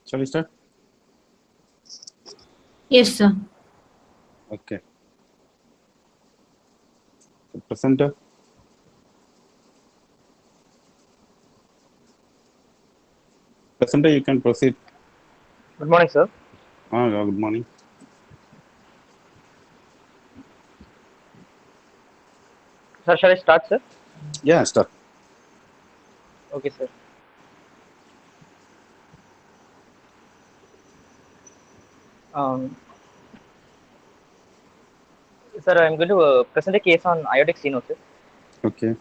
Shall we start? Yes, sir. Okay. The presenter. Presenter, you can proceed. Good morning, sir. Good morning. Sir, shall I start, sir? Yeah, start. Okay, sir. Um, Sir, I'm going to present a case on iotic stenosis. Okay.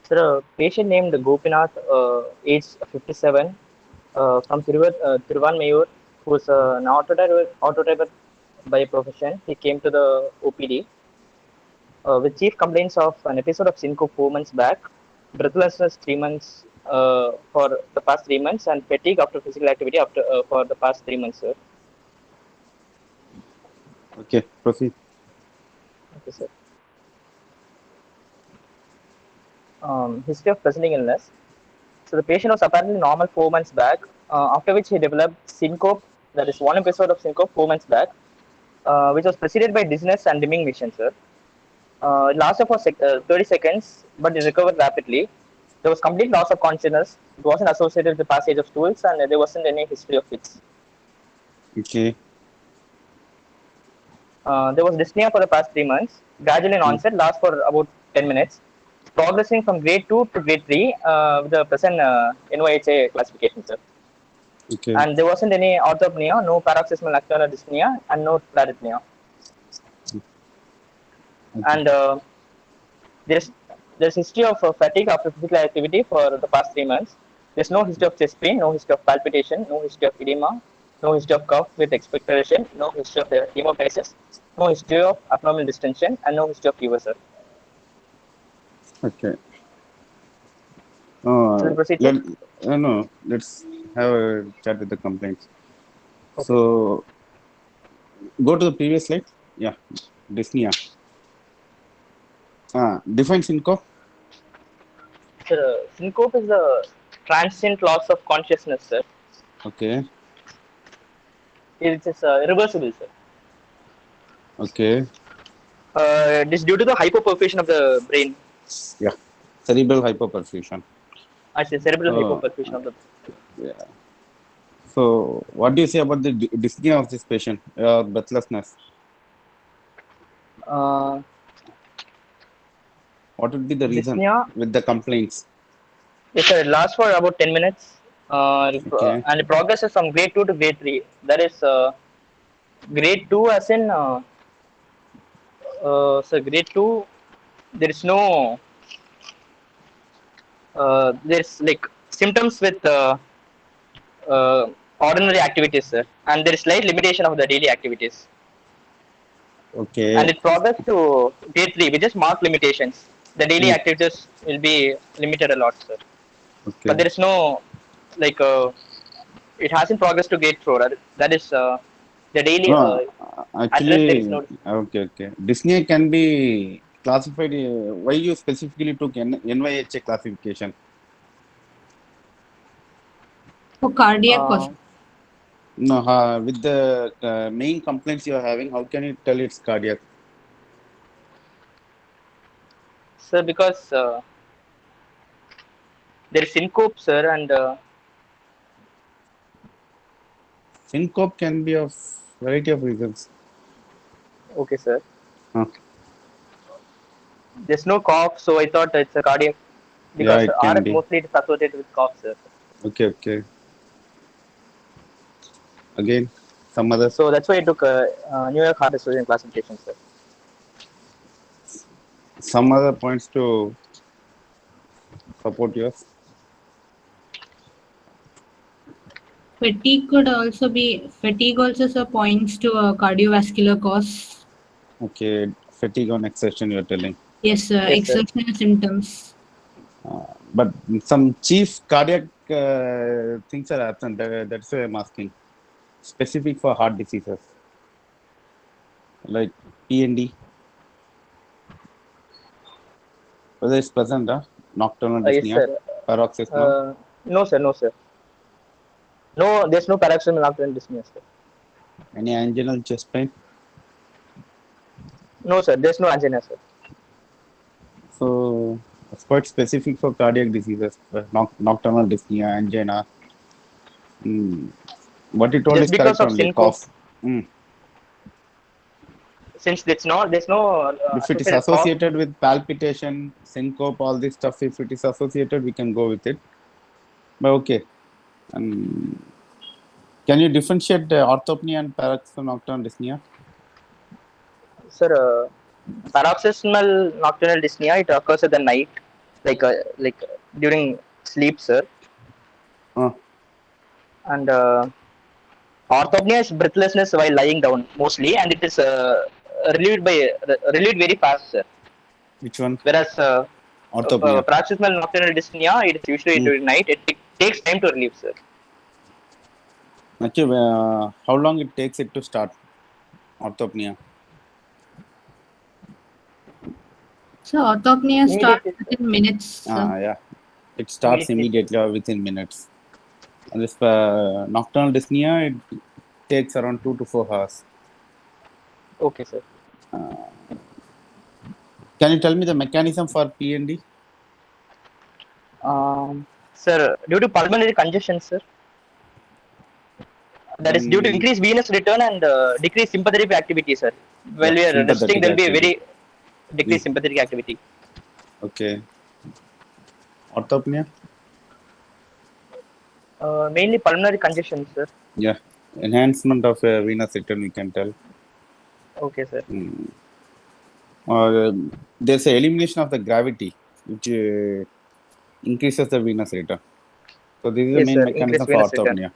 Sir, a patient named Gopinath, age 57, from Tiruvanmayur, who's an auto driver by profession. He came to the OPD with chief complaints of an episode of syncope 4 months back, breathlessness 3 months for the past 3 months, and fatigue after physical activity after for the past 3 months, sir. Okay, proceed. Okay, sir. History of presenting illness. So the patient was apparently normal 4 months back, after which he developed syncope, that is one episode of syncope 4 months back, which was preceded by dizziness and dimming vision, sir. It lasted for 30 seconds, but it recovered rapidly. There was complete loss of consciousness. It wasn't associated with the passage of stools, and there wasn't any history of fits. Okay. There was dyspnea for the past 3 months, gradual in onset, lasts for about 10 minutes, progressing from grade 2 to grade 3 with the present NYHA classification, sir. Okay. And there wasn't any orthopnea, no paroxysmal nocturnal dyspnea, and no clarypnea. Okay. And there's history of fatigue after physical activity for the past 3 months. There's no history of chest pain, no history of palpitation, no history of edema, no history of cough with expectoration, no history of hemoptysis, no history of abdominal distension, and no history of fever, sir. Okay. Shall we proceed, sir? No, let's have a chat with the complaints. Okay, sir. So, go to the previous slide. Yeah, dyspnea. Define syncope. Sir, syncope is the transient loss of consciousness, sir. Okay. It is irreversible, sir. Okay. It is due to the hypoperfusion of the brain. Yeah. Cerebral hypoperfusion. I say cerebral So, hypoperfusion of the yeah. So, what do you say about the dyspnea of this patient? Breathlessness. uh, What would be the reason dyspnea. with the complaints? Yes, sir. It lasts for about 10 minutes. Okay. And it progresses from grade 2 to grade 3. That is grade 2 as in, so grade 2, there is no, there's like symptoms with uh, ordinary activities, sir. And there is slight limitation of the daily activities. And Okay. it progresses to grade 3, which is marked limitations. The daily Hmm. activities will be limited a lot, sir. But Okay. there is no, like, it hasn't progressed to grade 4. That is the daily No, address. There is actually, no. okay, okay. Dyspnea can be classified. Why you specifically took NYHA classification? For cardiac Uh, question. No, with the main complaints you are having, how can you tell it's cardiac? Sir, because there is syncope, sir, and Syncope can be of variety of reasons. okay, sir. Huh. There's no cough, so I thought it's a cardiac Yeah, because it can RF be. mostly is associated with cough, sir. Okay, okay. Again, some other, So that's why I took a New York Heart Association classification, sir. some other points to support yours. Fatigue also sir points to a cardiovascular cause. Okay, fatigue on exertion you're telling. Yes, sir. Yes, sir. Exertional symptoms. But some chief cardiac things are absent. That's why I'm asking. Specific for heart diseases like PND. Whether it's present, nocturnal Yes, dyspnea, sir. paroxysmal. No, sir. No, sir. No, there's no paroxysmal nocturnal dyspnea, sir. Any anginal chest pain? No, sir. There's no angina, sir. So it's quite specific for cardiac diseases, nocturnal dyspnea, angina. What you told Just is because correct of only. syncope, Cough. Mm. since there's no If it is associated cough. associated with palpitation, syncope, all this stuff, if it is associated, we can go with it. But okay. Can you differentiate orthopnea and paroxysmal nocturnal dyspnea? Sir, paroxysmal nocturnal dyspnea, it occurs at the night, like during sleep, sir. Uh, And orthopnea is breathlessness while lying down mostly, and it is relieved very fast, sir. which one? Whereas Orthopnea. paroxysmal nocturnal dyspnea, it is usually during night. It takes time to relieve, sir. Actually, how long it takes it to start orthopnea? So orthopnea starts Immediately, within minutes. Sir. Yeah, it starts immediately or within minutes. And this nocturnal dyspnea, it takes around 2 to 4 hours. Okay, sir. Can you tell me the mechanism for PND? Sir, due to pulmonary congestion, sir. That is due to increased venous return and decreased sympathetic activity, sir. While we are resting, there will be a very decreased sympathetic activity. Okay. Orthopnea? Mainly pulmonary congestion, sir. Yeah. Enhancement of venous return, we can tell. Okay, sir. Or there's an elimination of the gravity, which increases the venous return. So this is the main mechanism for orthopnea.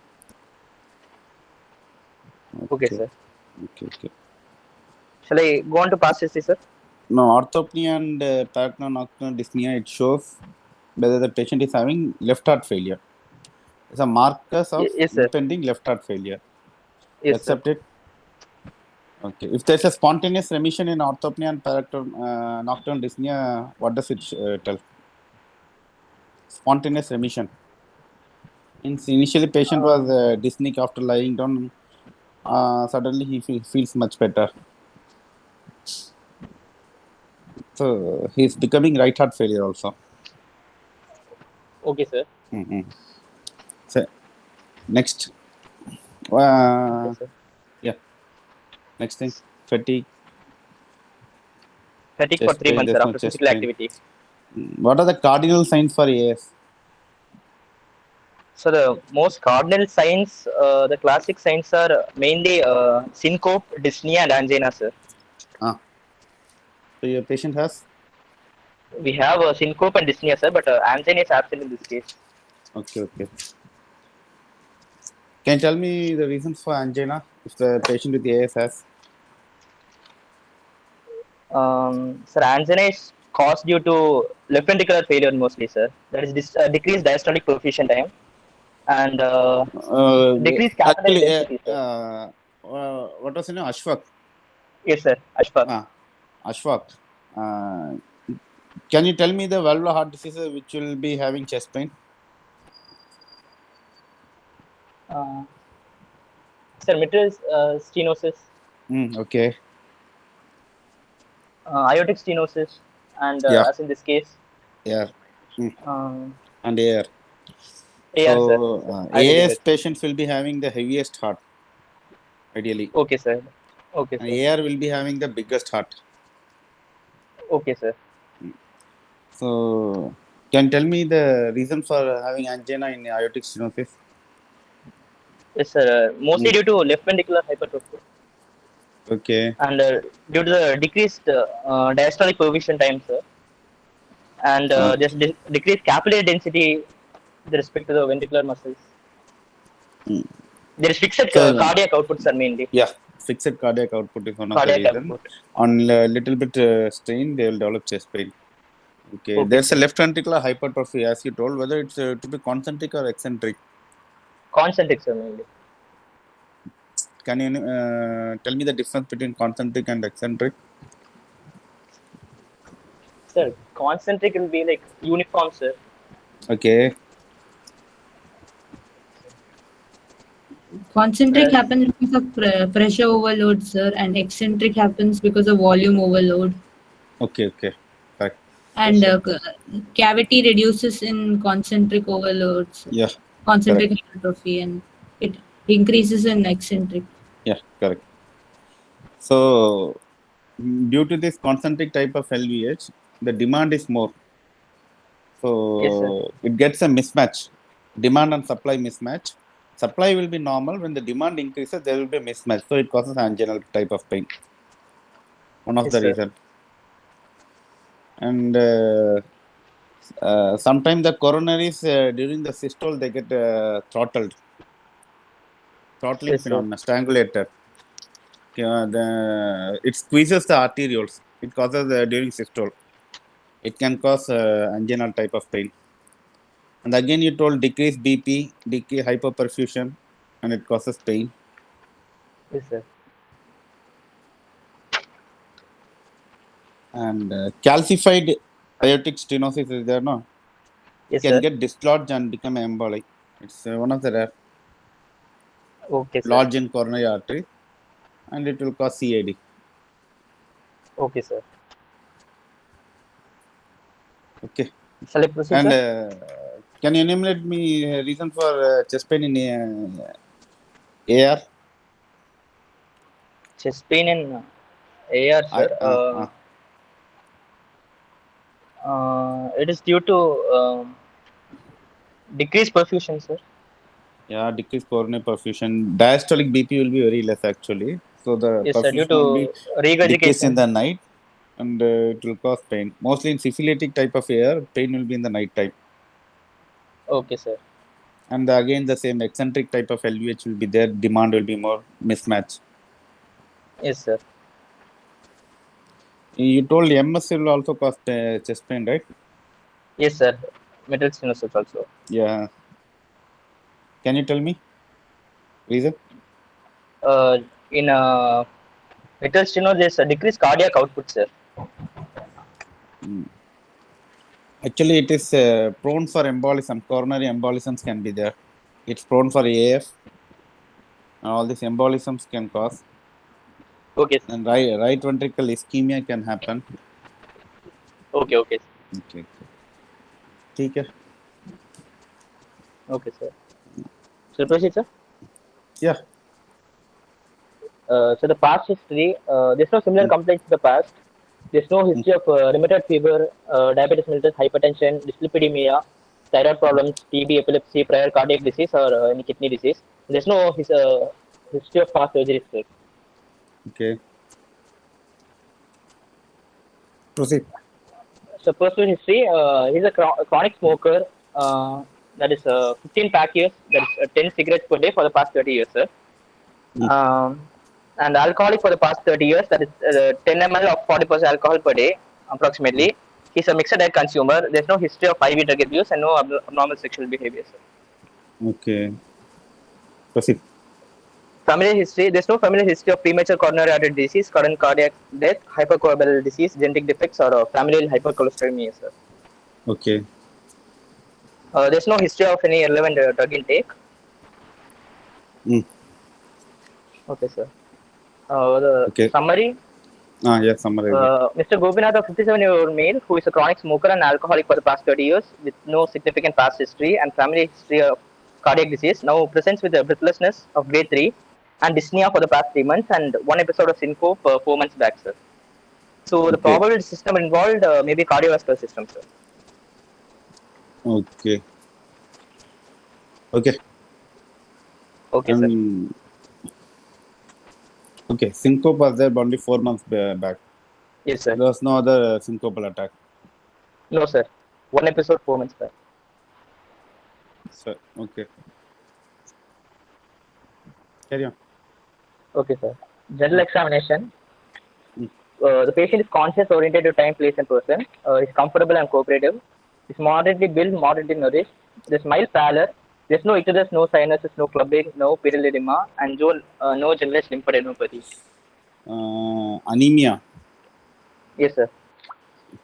Okay, sir. Okay. Shall I go on to past history, sir? No, orthopnea and paroxysmal nocturnal dyspnea, it shows whether the patient is having left heart failure. It's a markers of impending left heart failure. Yes, accept it. Okay. If there's a spontaneous remission in orthopnea and nocturnal dyspnea, what does it tell? Spontaneous remission. Initially, patient was dyspneic after lying down. Suddenly, he feels much better. So he's becoming right heart failure also. Okay, sir. So next. Yes, sir. Yeah. Next thing, fatigue. Fatigue for 3 months, sir, after physical activity. What are the cardinal signs for AS? So the most cardinal signs, the classic signs are mainly syncope, dyspnea, and angina, sir. So your patient has? We have syncope and dyspnea, sir, but angina is absent in this case. Okay. Can you tell me the reasons for angina if the patient with AS has? Sir, angina is caused due to left ventricular failure mostly, sir. That is decreased diastolic perfusion time and decreased capillary density, sir. What was the name? Ashfaq? Yes, sir. Ashfaq. Ashfaq. Can you tell me the valvular heart diseases which will be having chest pain? Sir, mitral stenosis. Okay. Aortic stenosis, and as in this case, AR. And AR. AR, so, sir. AS patients will be having the heaviest heart, ideally. Okay, sir. Okay, and sir. AR will be having the biggest heart. Okay, sir. So, can you tell me the reason for having angina in aortic stenosis? Yes, sir. Mostly due to left ventricular hypertrophy. Okay. And due to the decreased diastolic perfusion time, sir. And just decreased capillary density with respect to the ventricular muscles. There is fixed cardiac output, sir, mainly. Yeah, fixed cardiac output is one of the reasons. On a little bit strain, they will develop chest pain. Okay. There's a left ventricular hypertrophy, as you told. Whether it's to be concentric or eccentric? Concentric, sir, mainly. Can you tell me the difference between concentric and eccentric? Sir, concentric will be like uniform, sir. Okay. Concentric Whereas, happens because of pressure overload, sir, and eccentric happens because of volume overload. Okay. Okay. Correct. yes, And sir. cavity reduces in concentric overloads, Yeah. concentric Correct. hypertrophy, and it increases in eccentric. Yeah. Correct. So due to this concentric type of LVH, the demand is more. Yes, sir. So it gets a mismatch, demand and supply mismatch. Supply will be normal. When the demand increases, there will be a mismatch. So it causes anginal type of pain. One of Yes, the sir. reason. And sometimes the coronaries during the systole they get throttled, throttling Yes, sir. phenomena, strangulated. It squeezes the arterioles. It causes during systole. It can cause anginal type of pain. And again, you told decrease BP, decrease hyperperfusion, and it causes pain. Yes, sir. And calcified aortic stenosis is there, no? It Yes, can sir. get dislodged and become embolic. It's one of the rare Okay, sir. lodge in coronary artery, and it will cause CAD. Okay, sir. Okay. Shall I proceed, And sir? can you enumerate me reason for chest pain in AR? Chest pain in AR, I, sir. It is due to decreased perfusion, sir. yeah, decreased coronary perfusion. Diastolic BP will be very less actually. So the Yes, sir. Due perfusion will be to decreased in regurgitation. the night, and it will cause pain. Mostly in syphilitic type of air, pain will be in the night time. Okay, sir. And again, the same eccentric type of LVH will be there. Demand will be more mismatch. Yes, sir. You told MS will also cause chest pain, right? Yes, sir. Metal stenosis also. Yeah. Can you tell me reason? Uh, in metal stenosis, there's a decreased cardiac output, sir. Mm. Actually, it is prone for embolism. Coronary embolisms can be there. It's prone for AF. All these embolisms can cause. Okay, sir. And right ventricle ischemia can happen. Okay, okay, Okay. ठीक है. okay, sir. So proceed, sir. Yeah. So the past history, there's no similar Mm. complaints in the past. There's no Mm. history of rheumatoid fever, diabetes mellitus, hypertension, dyslipidemia, thyroid problems, TB, epilepsy, prior cardiac disease, or any kidney disease. There's no history of past surgeries, sir. Okay. Proceed. So personal history, he's a chronic smoker. That is 15 pack years. That is 10 cigarettes per day for the past 30 years, sir. Mm. Um, and alcoholic for the past 30 years. That is 10 ml of 40% alcohol per day, Mm. approximately. He's a mixed diet consumer. There's no history of IV drug abuse and no abnormal sexual behavior, sir. Okay. Proceed. Familial history, there's no familial history of premature coronary artery disease, sudden cardiac death, hypercoagulable disease, genetic defects, or familial hypercholesterolemia, sir. Okay. There's no history of any relevant drug intake. Mm. Okay, sir. The Okay. summary, Yeah, summarize it. Mr. Gopinath, a 57-year-old male who is a chronic smoker and alcoholic for the past 30 years with no significant past history and family history of cardiac disease, now presents with a breathlessness of grade 3 and dyspnea for the past 3 months and one episode of syncope 4 months back, sir. So the Okay. probable system involved may be cardiovascular system, sir. Okay. Okay. Okay, sir. And okay, syncope was there only 4 months back. Yes, sir. There was no other syncopal attack. No, sir. One episode 4 months back. So, okay. Carry on. Okay, sir. General Mm. examination. Mm. The patient is conscious, oriented to time, place, and person. Is comfortable and cooperative. Is moderately built, moderately nourished. There's mild pallor. There's no icterus, no sinuses, no clubbing, no pedal edema, and no generalized lymphadenopathy. Anemia. Yes, sir.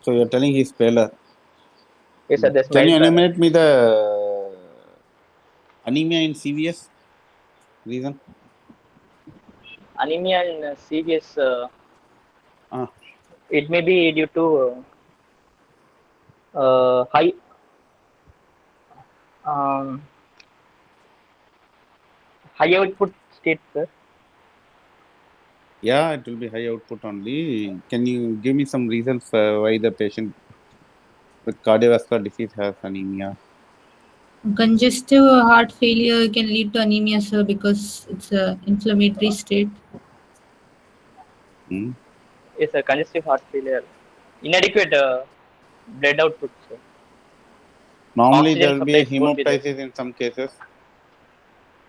So you're telling he's paler. Yes, sir. There's Can you mild pallor. enumerate me the anemia in CVS reason? Anemia in CVS, Ah, it may be due to high um, high output state, sir. yeah, it will be high output only. Can you give me some reasons why the patient with cardiovascular disease has anemia? Congestive heart failure can lead to anemia, sir, because it's a inflammatory state. Hmm? Yes, sir. Congestive heart failure, inadequate blood output, sir. Normally, there Oxygen will supply be won't be there. hemoptysis in some cases.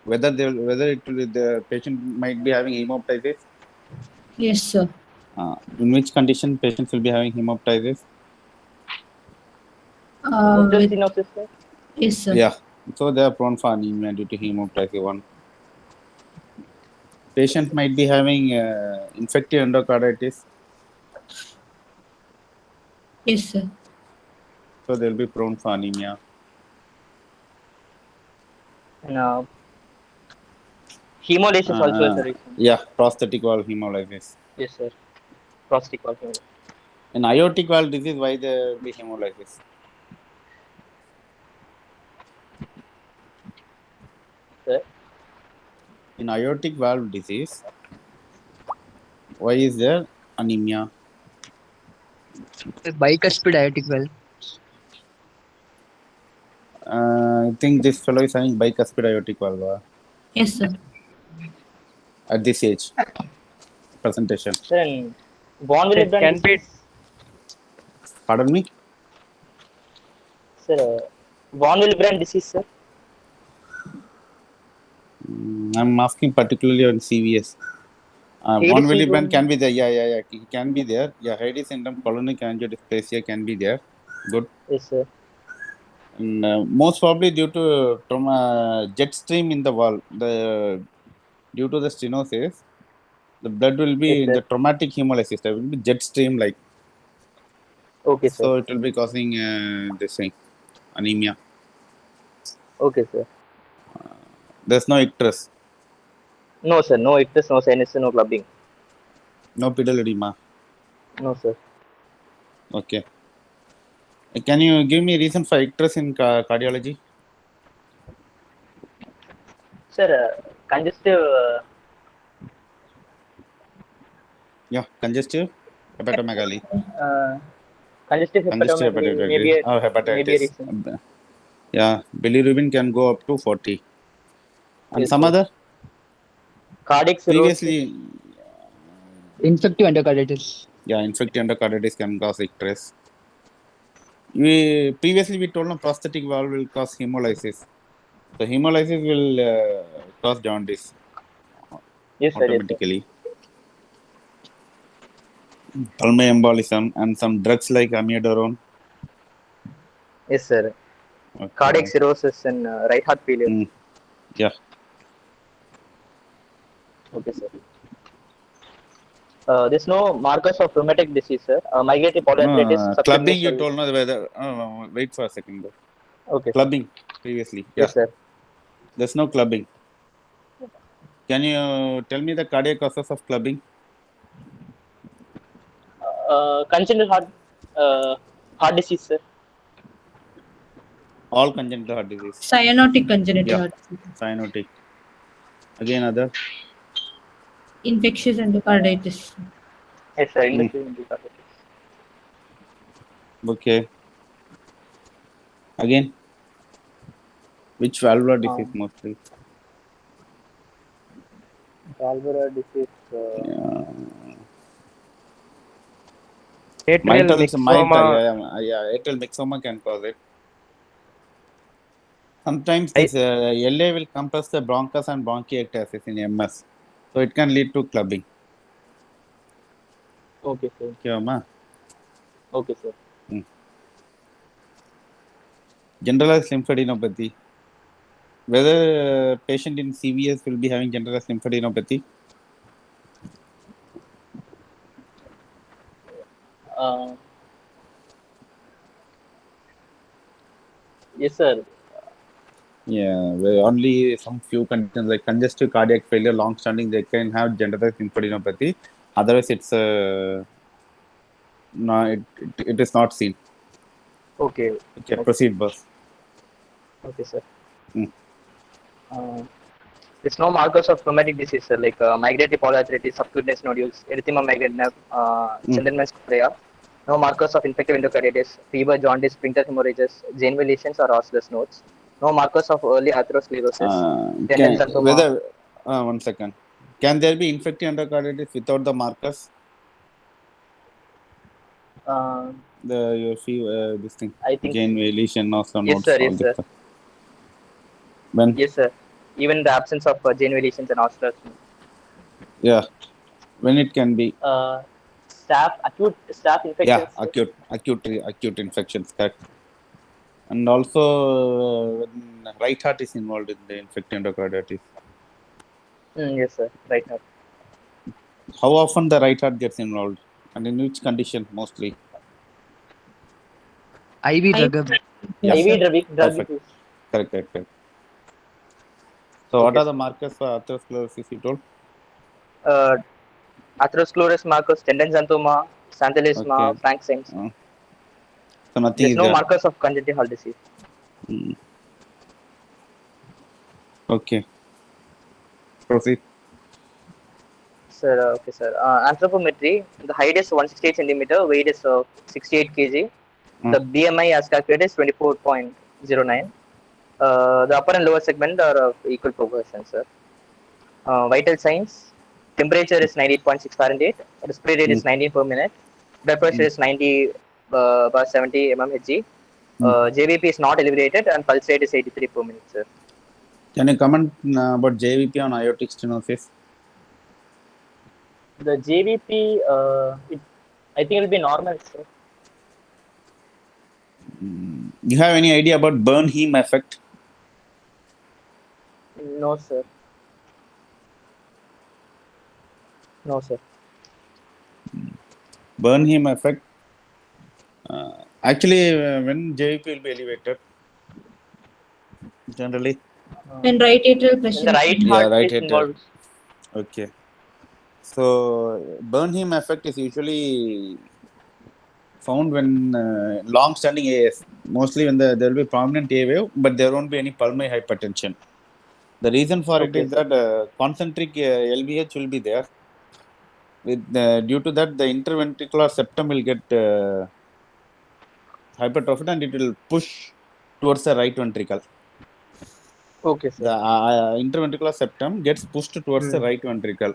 Whether it will, the patient might be having hemoptysis. Yes, sir. In which condition patients will be having hemoptysis? With Nephrostenosis, sir. yes, sir. Yeah, so they are prone for anemia due to hemoptysis. One patient might be having infective endocarditis, Yes, sir. so they'll be prone for anemia. And hemolysis also is a reason. Yeah, prosthetic valve hemolysis. Yes, sir. Prostate hemolysis. In aortic valve disease, why there will be hemolysis? Sir. In aortic valve disease, why is there anemia? Bicuspid aortic valve. I think this fellow is having bicuspid aortic valve Yes, sir. at this age presentation. Sir, and von It Willebrand can be disease. Pardon me? Sir, von Willebrand disease, sir. I'm asking particularly on CVS. Von Hailey syndrome. Willebrand can be there. Yeah. He can be there. Yeah, Hailey syndrome, colonic angiodysplasia can be there. Good. Yes, sir. And most probably due to trauma, jet stream in the wall. Due to the stenosis, the blood will Yes, be in sir. the traumatic hemolysis. There will be jet stream like. Okay, sir. So it will be causing this thing, anemia. Okay, sir. There's no icterus, No, sir. No ictus, no sinus, no clubbing. no pedal edema. No, sir. Okay. Can you give me reason for icterus in cardiology? Sir, congestive. Yeah, congestive hepatomegaly. Congestive Congestive hepatomegaly hepatitis or may be a hepatitis. reason. Yeah, bilirubin can go up to 40. And Yes, some sir. other Cardiac cirrhosis. previously, infective endocarditis. yeah, infective endocarditis can cause icterus. We told them prosthetic valve will cause hemolysis. So hemolysis will cause jaundice Yes, sir. Yes, sir. automatically. Pulmonary embolism and some drugs like amiodarone. Yes, sir. Cardiac Okay. cirrhosis and right heart failure. Yeah. Okay, sir. There's no markers of rheumatic disease, sir. Migrated polyarthritis, No, clubbing you subclinical. told no whether. Oh, wait for a second though. Okay, sir. Clubbing previously. Yeah. Yes, sir. There's no clubbing. Can you tell me the cardiac causes of clubbing? Congenital heart disease, sir. All congenital heart disease. Cyanotic congenital Yeah. heart disease. Cyanotic. Again, other. Infectious endocarditis. Yes, sir. Inductive endocarditis. Okay. Again, which valvular disease mostly? Valvular disease. Yeah. Atrial myxoma. Yeah. Atrial myxoma can cause it. Sometimes this LA will compress the bronchus and bronchiectasis in MS. So it can lead to clubbing. Okay, sir. Okay, ma? Okay, sir. Generalized lymphadenopathy. Whether patient in CVS will be having generalized lymphadenopathy? Yes, sir. Yeah, where only some few conditions like congestive cardiac failure, long-standing, they can have generalized lymphadenopathy. Otherwise, it's no, it is not seen. Okay. Okay, Okay, proceed, boss. okay, sir. Hmm. There's no markers of rheumatic disease, sir, like migratory polyarthritis, subcutaneous nodules, erythema migratina, Mm. Synderman's chorea. No markers of infective endocarditis, fever, jaundice, sphincter hemorrhages, Janeway lesions, or osseous nodes. No markers of early atherosclerosis, Can tendinxanthoma. whether 1 second, can there be infective endocarditis without the markers? Uh, The your fever, this thing, I think Janeway lesion, also yes, nodes, sir. all Yes, this sir. stuff. When Yes, sir. Even in the absence of Janeway lesions and osseous. yeah, when it can be Acute staph yeah, infections. acute infections, correct. And also when right heart is involved in the infective endocarditis. Yes, sir. Right now. How often the right heart gets involved, and in which condition mostly? IV drug. Yeah, IV drug perfect. use. Correct. So, what Okay, are the sir. markers for atherosclerosis you told? Uh, Atherosclerosis markers, tendinxanthoma, Okay. xanthelasma, Frank Sims. So, nothing There's is no there. markers of congenital heart disease. Mm. Okay. Proceed. Sir, okay, sir. Anthropometry, the height is 168 centimeter, weight is 68 kg. Mm. The BMI as calculated is 24.09. The upper and lower segment are of equal proportion, sir. Vital signs, temperature is 98.6 Fahrenheit, respiratory rate Mm. is 19 per minute, blood pressure Mm. is 90 by 70 mmHg. Mm. JVP is not elevated and pulse rate is 83 per minute, sir. Can you comment about JVP on aortic stenosis? The JVP, I think it will be normal, sir. You have any idea about Bernheim effect? No, sir. No, sir. Bernheim effect. Actually, when JVP will be elevated, generally. When right atrial When pressure the is right Yeah, heart right is head. involved. Okay. So, Bernheim effect is usually found when long-standing AS, mostly when there will be prominent A wave, but there won't be any pulmonary hypertension. The reason for it Okay, is sir. that concentric LVH will be there. With due to that, the interventricular septum will get hypertrophied and it will push towards the right ventricle. Okay, sir. The interventricular septum gets pushed towards the Hmm. right ventricle.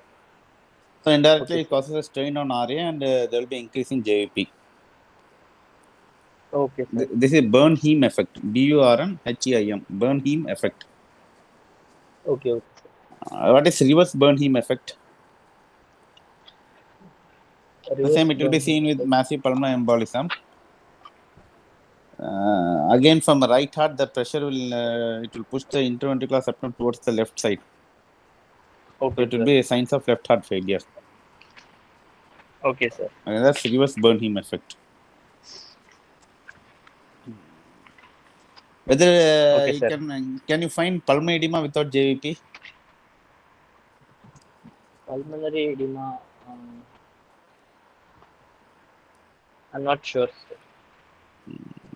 So indirectly, Okay, it sir. causes a strain on RA and there will be increasing JVP. Okay, sir. This is Bernheim effect. BURNHEIM. Bernheim effect. Okay, okay, sir. What is reverse Bernheim effect? The Reverse same, it will be burn. seen with massive pulmonary embolism. Again, from the right heart, the pressure will it will push the interventricular septum towards the left side. So Okay, it will sir. be signs of left heart failure. Okay, sir. And that's reverse Bernheim effect. Whether Okay, you sir. can you find pulmonary edema without JVP? Pulmonary edema. I'm not sure, sir.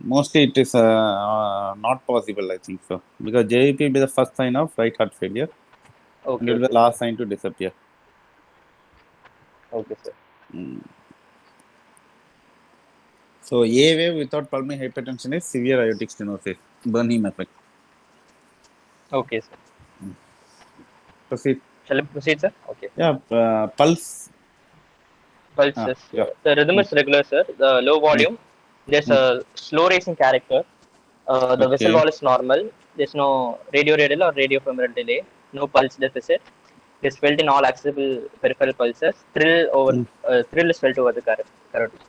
Mostly it is not possible, I think so, because JVP will be the first sign of right heart failure and Okay, it will be okay, the last sir. sign to disappear. Okay, sir. Mm. So A wave without pulmonary hypertension is severe aortic stenosis, Bernheim effect. Okay, sir. Proceed. Shall I proceed, sir? Okay. Yeah, pulse. Pulses. Yeah. The rhythm is regular, sir. The low Mm. volume. There's Mm. a slow racing character. The vessel Okay. wall is normal. There's no radio-radial or radio-femoral delay. No pulse deficit. It is felt in all accessible peripheral pulses. Mm. Thrill is felt over the carotid.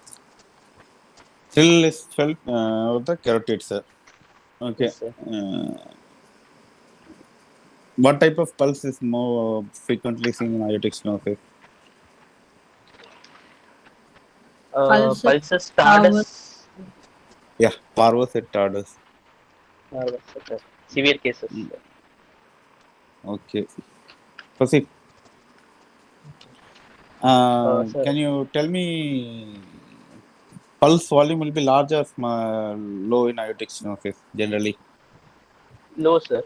Thrill is felt with the carotid, sir. Okay. Yes, sir. What type of pulse is more frequently seen in aortic stenosis? pulse Pulses power. stardust. Yeah, parvus et tardus. nervous, sir. Severe cases. Mm. Sir. Okay. Proceed. Sir, Can you tell me pulse volume will be large or low in aortic stenosis generally? low, sir.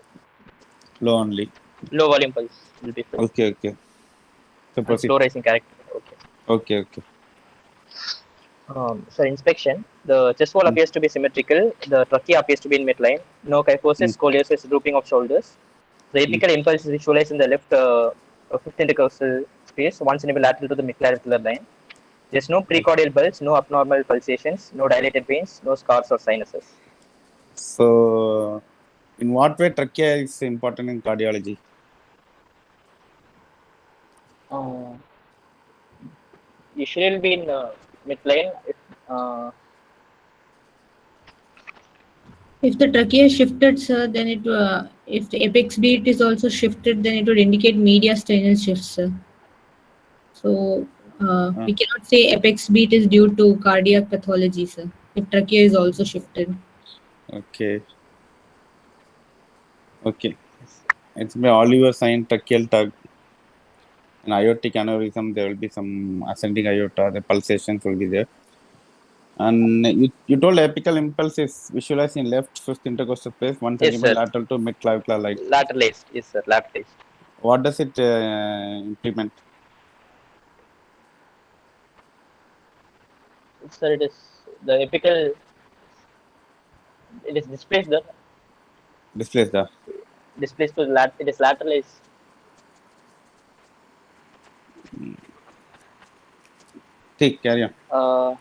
Low only. Low volume pulse will be felt. Okay, okay. So And proceed. slow rising character. Okay. Okay, okay. So inspection, the chest wall Mm. appears to be symmetrical. The trachea appears to be in midline. No kyphosis, Mm. scoliosis, drooping of shoulders. The apical impulse is visualized in the left fifth intercostal space, one centimeter lateral to the midclavicular line. There's no precordial bulge, no abnormal pulsations, no dilated veins, no scars or sinuses. So, in what way trachea is important in cardiology? Uh, Usually will be in midline. If the trachea is shifted, sir, then if the apex beat is also shifted, then it would indicate mediastinal shift, sir. So Uh, we cannot say apex beat is due to cardiac pathology, sir. If trachea is also shifted. okay, okay. It's by Oliver sign tracheal tug. In aortic aneurysm, there will be some ascending aorta, the pulsations will be there. And you told apical impulse is visualized in left fifth intercostal space, 1 Yes, centimeter sir. lateral to mid clavicular line. Lateralized. Yes, sir. Lateralized. What does it implement? Sir, it is the apical. It is displaced. The Displays the. displaced to it is lateralized. Take, carry on.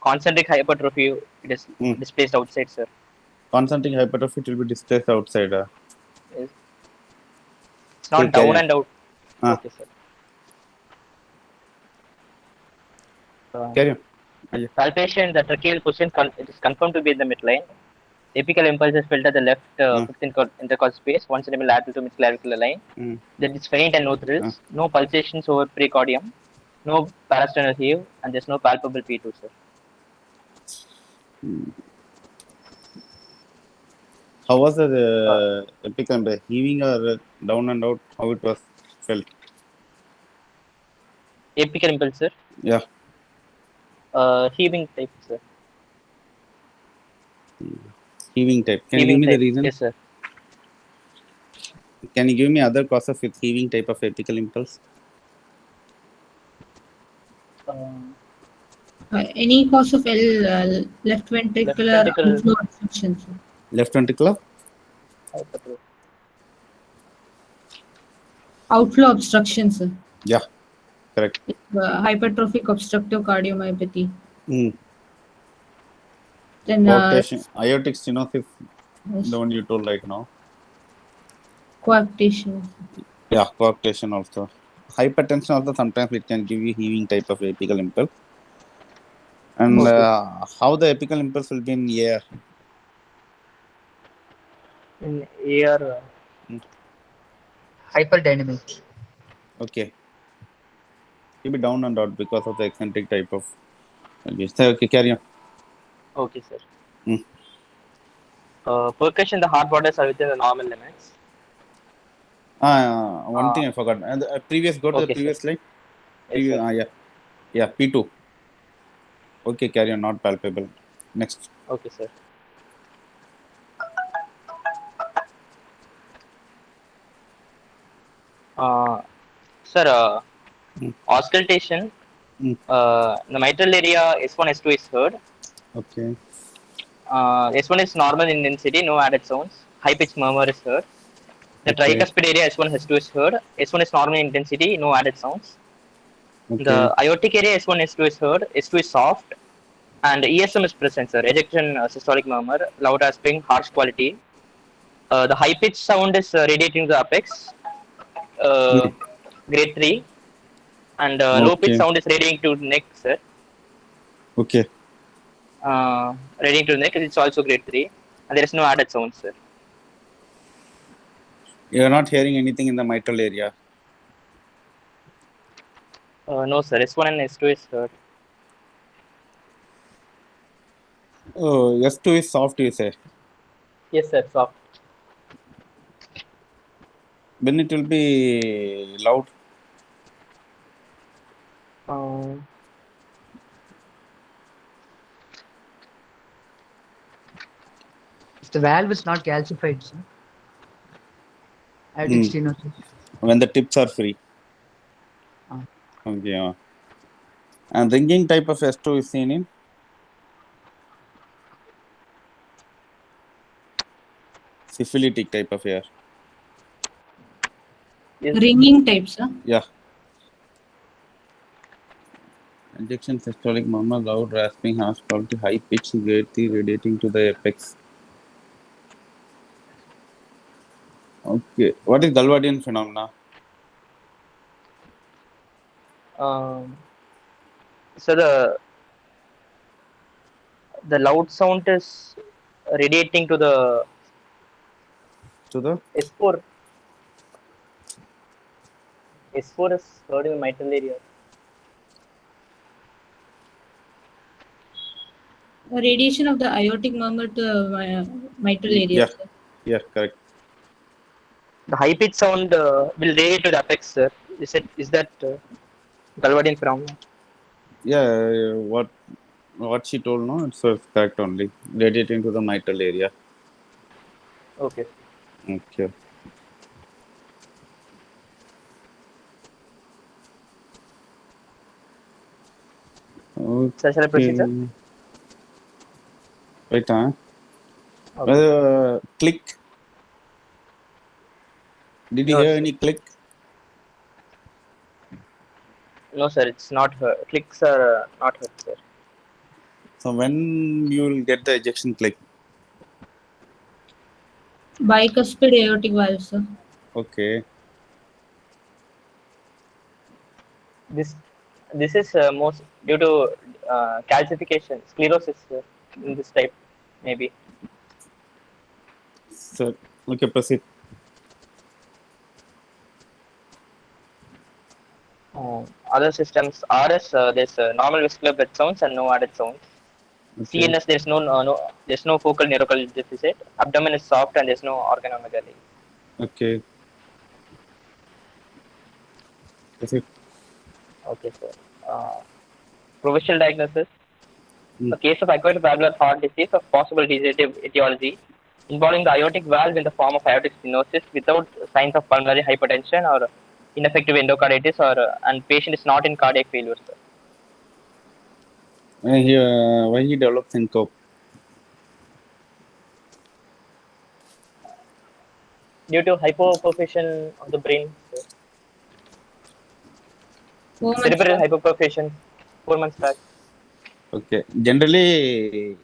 Concentric hypertrophy. It is Mm. displaced outside, sir. Concentric hypertrophy will be displaced outside. Yes. It's not Take, carry down on. and out. Ah, Okay, sir. carry on. Yeah. Palpation, the tracheal position, it is confirmed to be in the midline. Apical impulse is felt at the left fifth intercostal space, 1 centimeter lateral to midclavicular line. Mm. There is faint and no thrills, no pulsations over precordium, no parasternal heave, and there's no palpable P2, sir. How was the apical impulse? Heaving or down and out? How it was felt? Apical impulse, sir. Yeah. Heaving type, sir. Heaving type. Can you Heaving give me type. the reason? Yes, sir. Can you give me other causes with heaving type of apical impulse? Any cause of left ventricular outflow obstruction, sir. Left ventricular? Hypertrophy. Outflow obstruction, sir. Yeah, correct. Hypertrophic obstructive cardiomyopathy. Mm. Then Coarctation. Aortic stenosis, yes, the one you told right now. coarctation. Yeah, coarctation also. Hypertension also sometimes it can give you heaving type of apical impulse. And how the apical impulse will be in air? In air, Hyperdynamic. Okay. It will be down and out because of the eccentric type of. Okay, carry on. okay, sir. Mm. Percussion, the heart borders are within the normal limits. One thing I forgot. And previous, go to Okay, the previous sir. slide. Yes, Previous, sir. yeah. Yeah, P2. Okay, carry on, not palpable. Next. Okay, sir. Sir, auscultation. Mm. The mitral area S1, S2 is heard. Okay. S1 is normal in intensity, no added sounds. High pitched murmur is heard. The Okay. tricuspid area S1, S2 is heard. S1 is normal in intensity, no added sounds. Okay. The aortic area S1, S2 is heard. S2 is soft. And ESM is present, sir. Ejection, systolic murmur, loud rasping, harsh quality. The high pitched sound is radiating to the apex, grade 3. And low pitch Okay. sound is radiating to neck, sir. Okay. Radiating to neck, it's also grade 3. And there is no added sound, sir. You are not hearing anything in the mitral area. No, sir. S1 and S2 is heard. Oh, S2 is soft, you say. Yes, sir. Soft. When it will be loud? Um, If the valve is not calcified, sir. Aortic Hmm. stenosis. When the tips are free. Ah. Okay. And ringing type of S2 is seen in syphilitic type of air. yes. Ringing types, huh? Yeah. Injection systolic murmur, loud rasping, harsh quality, high pitch, gaiety radiating to the apex. Okay. What is Galvadian phenomena? Um, so the loud sound is radiating to the To the S4. S4 is heard in the mitral area. Radiation of the aortic murmur to the mitral area, yeah, sir. yeah, correct. The high pitch sound will radiate to the apex, sir. Is that Galvadian phenomenon? Yeah, what she told, no, it's correct only. Radiating to the mitral area. Okay. Okay. So shall I proceed, sir? Okay. Wait, Okay. click. Did you No, hear sir. any click? No, sir. It's not heard. Clicks are not heard, sir. So when you will get the ejection click? Bicuspid aortic valve, sir. Okay. This this is most due to calcification, sclerosis in this type, maybe. So okay, proceed. Other systems, RS, there's normal vesicular bed sounds and no added sounds. Okay. CNS, there's no focal neurological deficit. Abdomen is soft and there's no organomegaly. Okay. Proceed. Okay, sir. Uh, Provisional diagnosis. Hmm. A case of acquired valvular heart disease of possible degenerative etiology involving the aortic valve in the form of aortic stenosis without signs of pulmonary hypertension or ineffective endocarditis, and patient is not in cardiac failure, sir. When he developed syncope. Due to hypoperfusion of the brain, sir. 4 months Cerebral back. hypoperfusion 4 months back. Okay. Generally,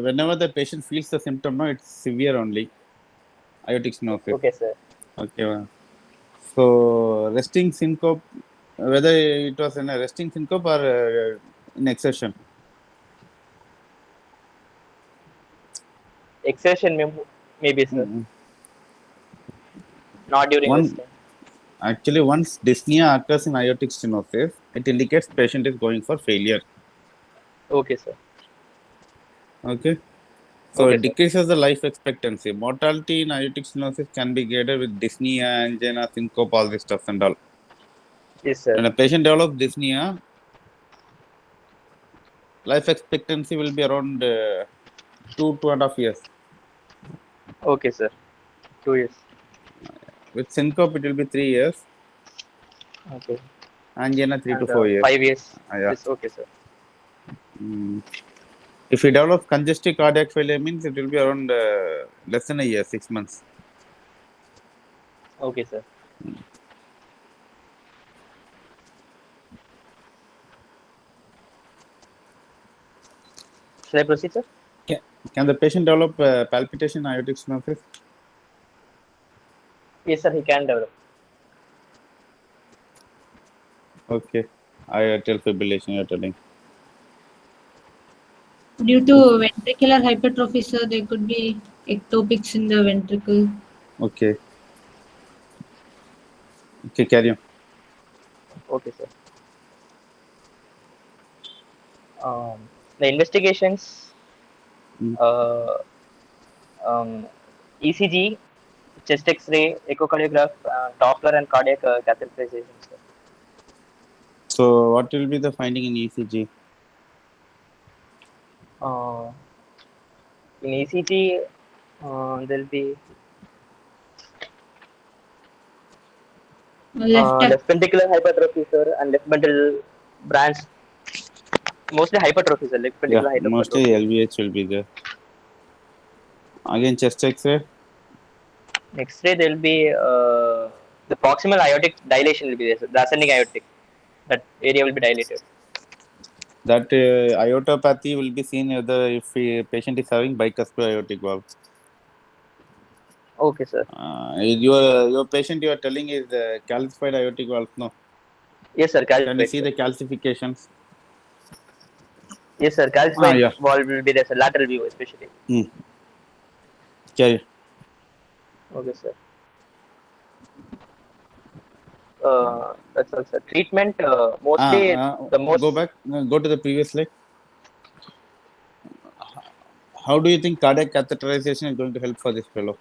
whenever the patient feels the symptom, no, it's severe only. Aortic stenosis. Okay, sir. Okay. So resting syncope, whether it was in a resting syncope or in exertion. Exertion maybe, sir. Mm-mm. Not during One resting. Actually, once dyspnea occurs in aortic stenosis, it indicates patient is going for failure. Okay, sir. Okay. So Okay, it sir. decreases the life expectancy. Mortality in aortic stenosis can be graded with dyspnea, angina, syncope, all this stuff and all. Yes, sir. When a patient develops dyspnea, life expectancy will be around 2.5 years. Okay, sir. 2 years. With syncope, it will be 3 years. Okay. Angina, 3 to And 4 years. 5 years. Yeah. This okay, sir. Mm. If he develops congestive cardiac failure, means it will be around less than a year, 6 months. Okay, sir. Should I proceed, sir? Can the patient develop palpitation aortic stenosis? Yes, sir. He can develop. Okay. Atrial fibrillation, you're telling. Due to ventricular hypertrophy, sir, there could be ectopics in the ventricle. Okay. Okay, carry on. Okay, sir. The investigations Mm. ECG, chest X-ray, echocardiograph, Doppler, and cardiac catheterization, sir. So what will be the finding in ECG? In ECG, there'll be left ventricular hypertrophy, sir, and left bundle branch. Mostly hypertrophy, sir. Left Yeah, ventricular mostly hypertrophy. LVH will be there. Again, chest X-ray. X-ray, there'll be the proximal aortic dilation will be there, sir. The ascending aortic. That area will be dilated. That iotopathy will be seen whether if a patient is having bicuspid aortic valve. Okay, sir. Your patient you are telling is calcified aortic valve, no? Yes, sir. Can you Calcified, see sir. the calcifications? Yes, sir. Calcified Yeah. valve will be there, sir. Lateral view, especially. Carry. Okay, sir. That's all, sir. Treatment, mostly the most. Go back. Go to the previous slide. How do you think cardiac catheterization is going to help for this fellow?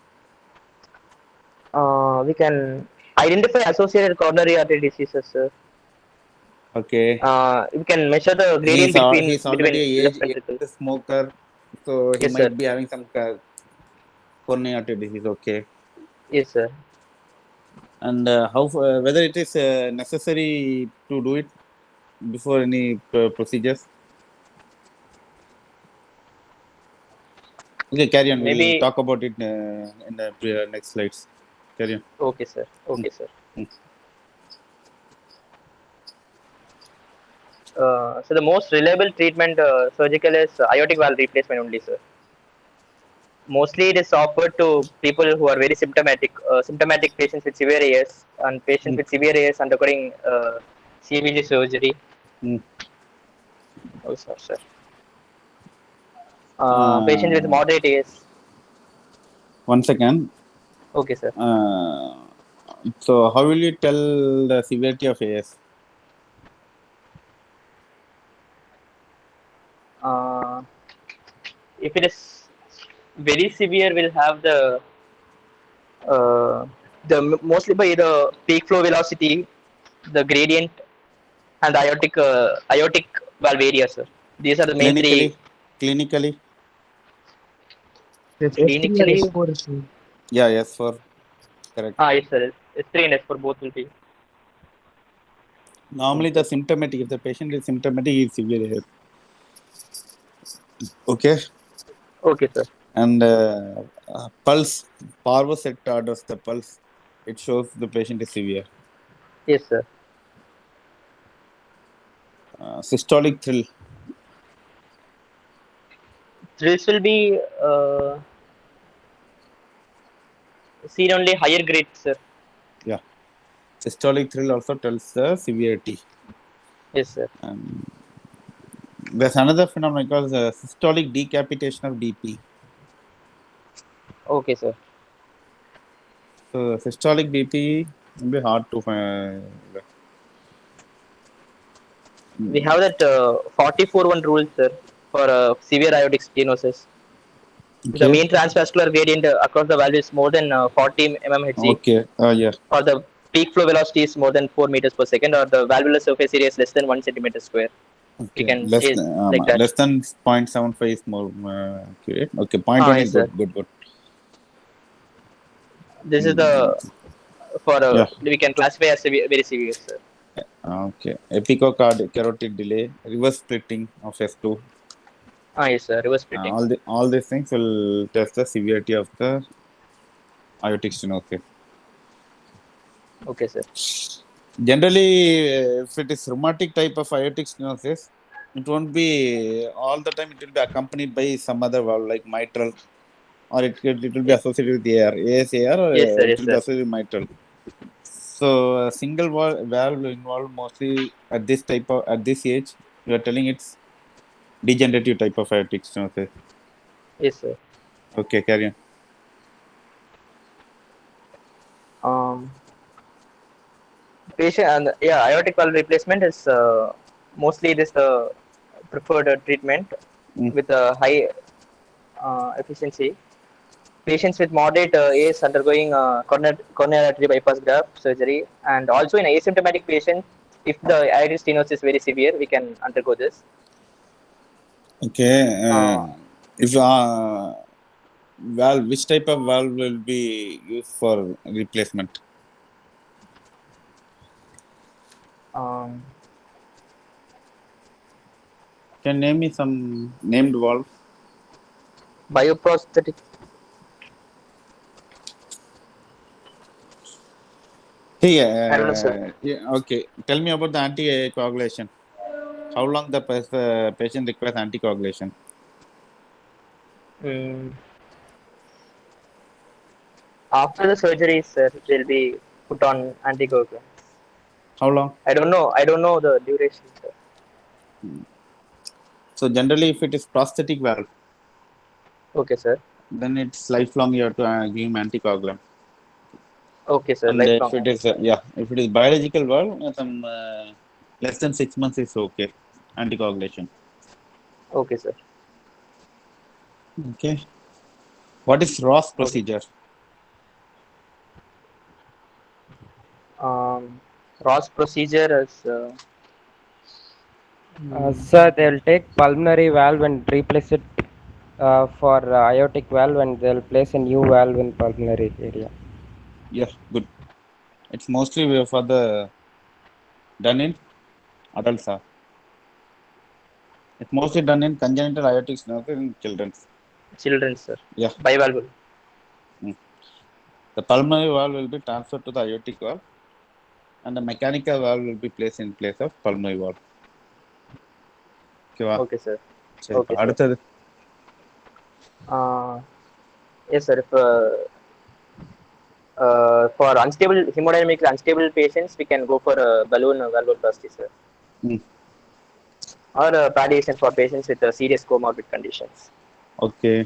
We can identify associated coronary artery diseases, sir. Okay. We can measure the gradient He's already left a ventricle. smoker, so he Yes, might sir. be having some coronary artery disease. Okay. Yes, sir. And whether it is necessary to do it before any procedures? Okay, carry on. We'll Maybe. talk about it in the next slides. Carry on. Okay, sir. Okay, sir. So the most reliable treatment surgical is aortic valve replacement only, sir. Mostly it is offered to people who are very symptomatic patients with severe AS and patients with severe AS undergoing CVG surgery. Oh, sorry, sir. Patient with moderate AS. One second. Okay, sir. So how will you tell the severity of AS? If it is very severe, we'll have the mostly by the peak flow velocity, the gradient, and the aortic valve area, sir. These are the main three. Clinically? S3 or S4 is Yeah, S4. Correct. Yes, sir. S3 and S4 both will be. Normally, the symptomatic, if the patient is symptomatic, he is severe AS. Okay. Okay, sir. And pulse, Parvo set orders the pulse. It shows the patient is severe. Yes, sir. Systolic thrill. Thrills will be seen only higher grade, sir. Yeah. Systolic thrill also tells the severity. Yes, sir. There's another phenomenon called systolic decapitation of DP. Okay, sir. So systolic DP will be hard to find. We have that 44-1 rule, sir, for severe aortic stenosis. Okay. The mean transvascular gradient across the valve is more than 40 mmHg. Okay. Yeah. Or the peak flow velocity is more than 4 meters per second, or the valvular surface area is less than 1 centimeter square. Okay. We can say like that. Less than 0.75 is more accurate. Okay. 0.1 is yes, good. This is the we can classify as very severe, sir. Okay. Epicocarotid delay, reverse splitting of S2. Yes, sir. Reverse splitting. All these things will test the severity of the aortic stenosis. Okay, sir. Generally, if it is rheumatic type of aortic stenosis, it won't be all the time. It will be accompanied by some other valve like mitral, or it will be associated with AR, ASAR, or yes, sir, it will be associated with mitral. So a single valve involved mostly at this age. You are telling it's degenerative type of aortic stenosis. Yes, sir. Okay, carry on. Patient and aortic valve replacement is mostly this preferred treatment with a high efficiency. patients with moderate AS undergoing coronary artery bypass graft surgery, and also in asymptomatic patients, if the aortic stenosis is very severe, we can undergo this. Okay. Uh, If valve, which type of valve will be used for replacement? um, Can you name me some named valve? bioprosthetic. Yeah. I don't know, sir. Yeah, okay. Tell me about the anticoagulation. How long the patient requires anticoagulation? Mm, after the surgery, sir, they'll be put on anticoagulant. How long? I don't know. I don't know the duration, sir. So generally, if it is prosthetic valve, Okay, sir. then it's lifelong. You have to give him anticoagulant. Okay, sir. And if Lifelong. it is if it is biological valve, some less than 6 months is okay. Anticoagulation. Okay, sir. Okay. What is Ross Okay. procedure? Ross procedure is Sir, they'll take pulmonary valve and replace it for aortic valve, and they'll place a new valve in pulmonary area. Yeah, good. It's mostly for the done in adults. It's mostly done in congenital aortic stenosis in children. children, sir. Yeah. Bivalve. The pulmonary valve will be transferred to the aortic valve, and the mechanical valve will be placed in place of pulmonary valve. Okay, Okay, sir. சரி Okay, sir. அடுத்தது Yes, sir. If, for unstable hemodynamically unstable patients, we can go for a balloon valvuloplasty, sir, Hmm. or palliation for patients with serious comorbid conditions. Okay.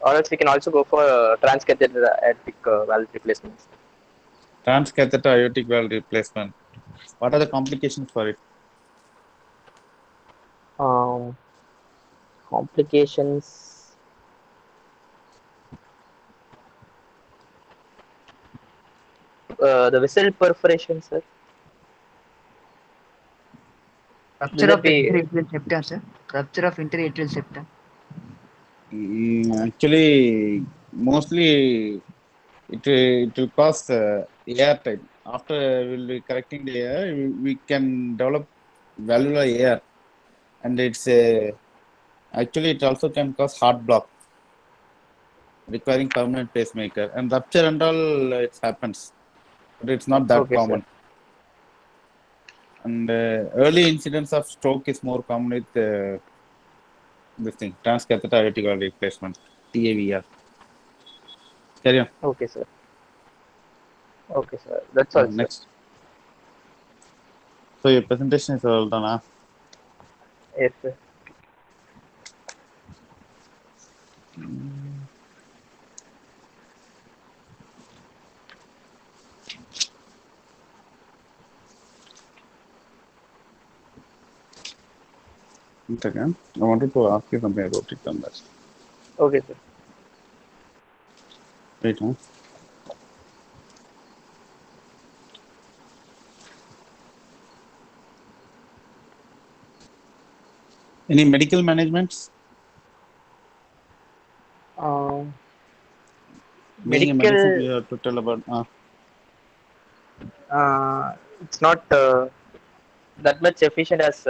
Or else we can also go for transcatheter aortic valve replacements. Transcatheter aortic valve replacement. What are the complications for it? Complications. The vessel perforation, sir. Rupture Will of it be interatrial septum, sir. Rupture of interatrial septum. Actually, mostly it will cause air type. After we'll be correcting the air, we can develop valvular air, and it's actually it also can cause heart block, requiring permanent pacemaker, and rupture and all it happens, but it's not that okay, common. sir? And early incidence of stroke is more common with this thing, transcatheter aortic valve replacement, TAVR. Carry on. Okay, sir. Okay, sir. That's all, sir. Next. So your presentation is all done, huh? Yes, sir. Once again, I wanted to ask you something about it on that. Okay, sir. Wait, huh? Any medical managements? Being a medicine, you Medical, have to tell about. it's not that much efficient as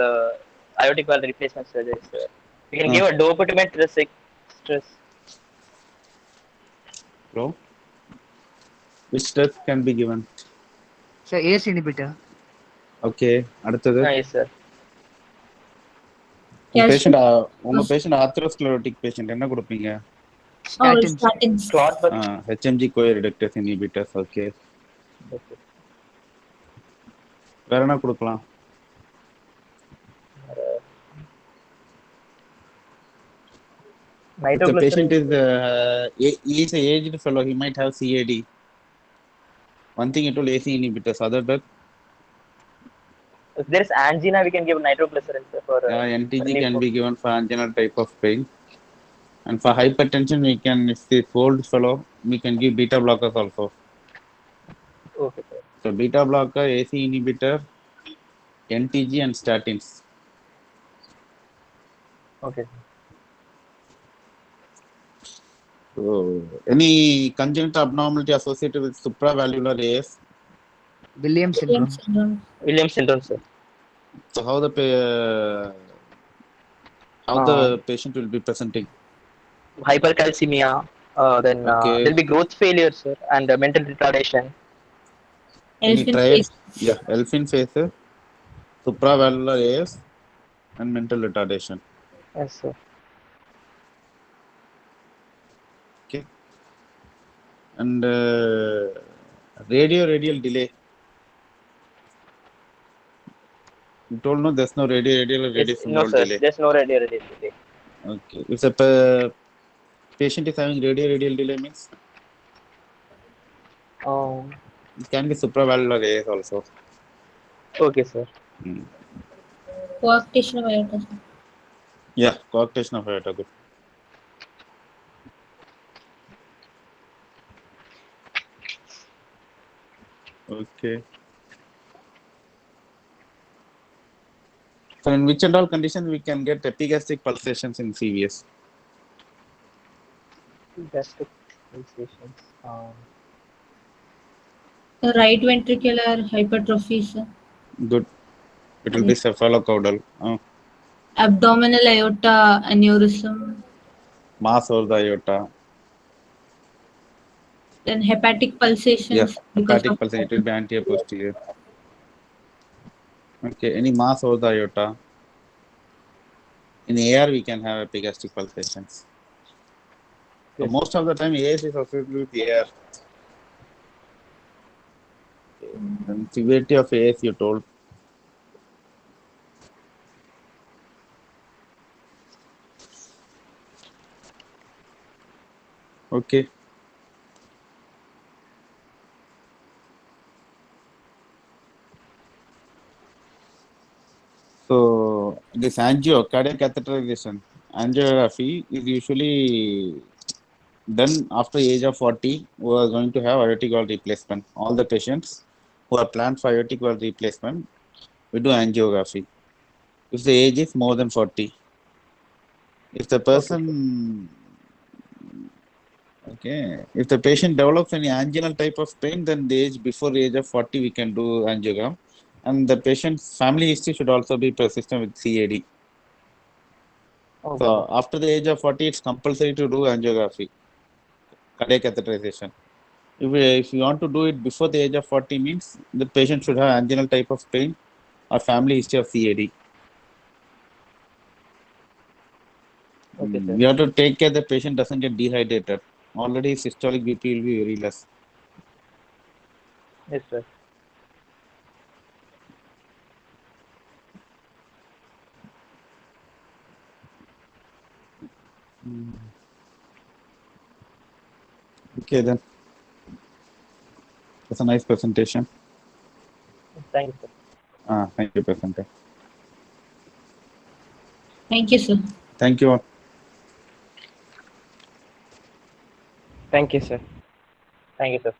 aortic valve replacement surgery, sir. We can give a dopamine stress. Bro, which drug can be given? So ACE inhibitor. Okay, அடுத்தது Yes, sir. உங்க patient ஆத்ரோஸ்க்லரோட்டிக் patient என்ன கொடுப்பீங்க? Statins. Statins. Clot, but HMG co-reductase inhibitors. Okay, okay. வேற என்ன கொடுக்கலாம்? If the patient is he is an aged fellow, he might have CAD. One thing it will AC inhibitors. Other drug, If there is angina, we can give nitroglycerin, sir, for NTG relief can of. be given for angina type of pain. And for hypertension, we can, if this old fellow, we can give beta blockers also. Okay, sir. So beta blocker, AC inhibitor, NTG, and statins. Okay. So any congenital abnormality associated with supravalvular AS. Williams syndrome. Williams syndrome, sir. So how the patient will be presenting? Hypercalcemia. Then Okay. there'll be growth failure, sir, and mental retardation. Any Elfin triad? phase. Yeah, Elfin phases, supravalvular AS, and mental retardation. Yes, sir. Okay. And radial delay. You told no, there's no radial or Yes, no, radiofemoral sir. delay. There's no radial delay. Okay. If the patient is having radial delay means it can be supravalvular AS also. Okay, sir. Coarctation of aorta. Yeah, coarctation of aorta. Good. Okay. So in which and all conditions we can get epigastric pulsations in CVS? Gastric pulsations. The right ventricular hypertrophy, sir. Good. It will be cephalocaudal. Abdominal aorta aneurysm. Mass over the aorta. Then hepatic pulsations. Yeah, because hepatic of- pulsation. It will be anterior posterior. Okay. Any mass over the aorta. In AR, we can have epigastric pulsations. So Yes. most of the time, AS is associated with AR. And severity of AS, you told. Okay. So this cardiac catheterization, angiography is usually done after age of 40 who are going to have aortic valve replacement. All the patients who are planned for aortic valve replacement, we do angiography. If the age is more than 40. If the person, if the patient develops any anginal type of pain, then the age before the age of 40, we can do angiogram. And the patient's family history should also be persistent with CAD. Okay, So after the age of 40, it's compulsory to do angiography, cardiac catheterization. If you want to do it before the age of 40, means the patient should have anginal type of pain or family history of CAD. Okay, sir. We have to take care the patient doesn't get dehydrated. Already systolic BP will be very less. Yes, sir. Okay then. That's a nice presentation. Thank you, sir. Thank you, presenter. Thank you, sir. Thank you all. Thank you, sir. Thank you, sir.